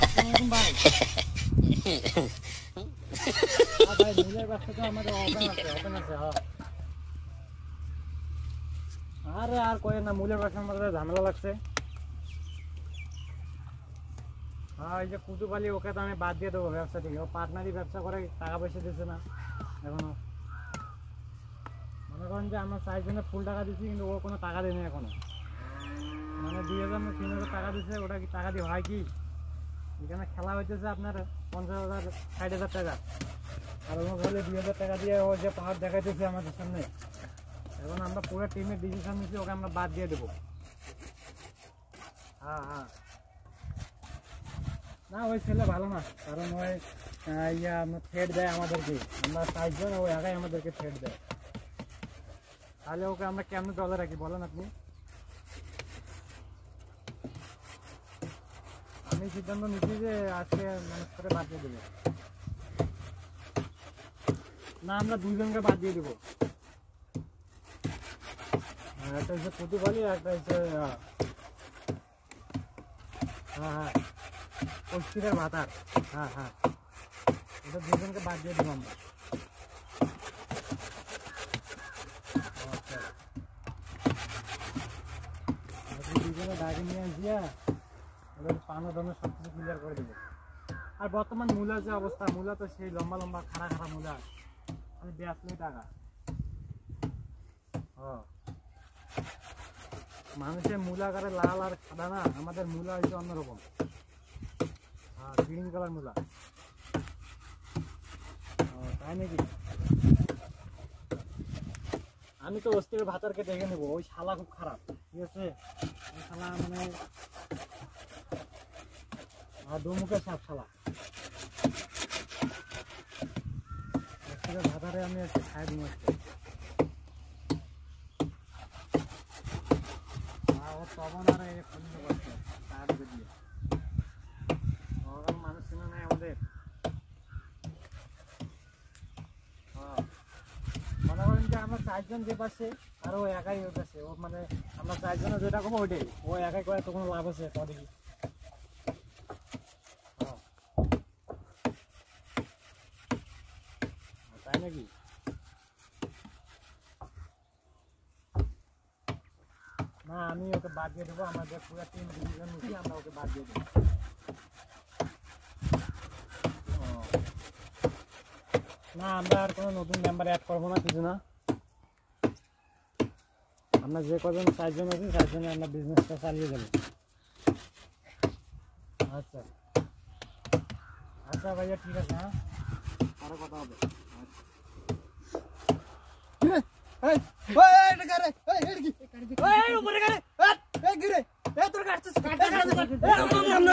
আসসালামু ভাই। ভাই মূলের ব্যবসা তো আমাদের ওপেন আছে হ্যাঁ। আরে আর কই না, মূলের ব্যবসার মধ্যে ঝামেলা লাগছে। হ্যাঁ এই যে কুতুবালি, ওকে তো আমি বাদ দিয়ে দেবো ব্যবসা থেকে। ও পার্টনারি ব্যবসা করে, টাকা পয়সা দিচ্ছে না এখনো। মনে করেন যে আমরা 4 জনে ফুল টাকা দিচ্ছি, কিন্তু ও কোনো টাকা দেয়নি এখনো। মানে 2000 না 3000 টাকা দিচ্ছে, ওটা কি টাকা দিয়ে হয় কি? এখানে খেলা হইতেছে আপনার 50,000 60,000 টাকা, আর ওর বলে 2000 টাকা দিয়ে ও যে পাহাড় দেখাইতেছে আমাদের সামনে। এখন আমরা পুরো টিমের ডিসিশন নিচ্ছি, ওকে আমরা বাদ দিয়ে দেবো। হ্যাঁ হ্যাঁ, না ওই ছেলে ভালো না, কারণ ওই থ্রেড দেয় আমাদেরকে। আমরা 4 জন, ওই একাই আমাদেরকে থ্রেড দেয়। তাহলে ওকে আমরা কেমন দলে রাখি বলেন আপনি? আমি সিদ্ধান্ত নিচ্ছি যে আজকে মানুষ করে বাদ দিয়ে দেবো। না, আমরা 2 জনকে বাদ দিয়ে দেবো। একটা হচ্ছে কুতুবালি, একটা হচ্ছে হ্যাঁ হ্যাঁ পশ্চিমের ভাতার। হ্যাঁ হ্যাঁ, ওটা 2 জনকে বাদ দিয়ে দেবো আমরা। আচ্ছা, 2 জনে ডাকে নিয়ে আসিয়া ওদের পানো দানো সব কিছু ক্লিয়ার করে দেবো। আর বর্তমান মূলার যে অবস্থা, মূলা তো সেই লম্বা লম্বা খাড়া খাড়া মূলা, আমি বেচলেই টাকা। হ্যাঁ, মানুষের মূলা করে লাল আর সাদা না, আমাদের মূলা হচ্ছে অন্যরকম। হ্যাঁ, গ্রিন কালার মূলা। তাই নাকি? আমি তো অস্থির ভাতারকে দেখে নেবো, ওই শালা খুব খারাপ, ঠিক আছে? ওই শালা মানে দুমুখের সাপ শালা। ভাতারে আমি একটু খাই দিব। মানুষ চিনে নাই আমাদের। মনে করেন যে আমরা 4 জন যে পাশে, আর ও একাই ওর কাছে। ও মানে আমরা 4 জনে যেটা করবো ওইটাই, ও একাই করে তো কোনো লাভ আছে দেখি? তাই নাকি? না, আমি ওকে বাদ দিয়ে দেবো। আমাদের পুরো টিম ডিসিশন নিচ্ছি, আমরা ওকে বাদ দিয়ে দেবো। না, আমরা আর কোনো নতুন মেম্বার অ্যাড করবো না, কিছু না। আমরা যে কজন 4 জন আছি, 4 জনে আমরা বিজনেসটা চালিয়ে যাবো। আচ্ছা আচ্ছা ভাইয়া, ঠিক আছে। হ্যাঁ, আরো কথা হবে। তোর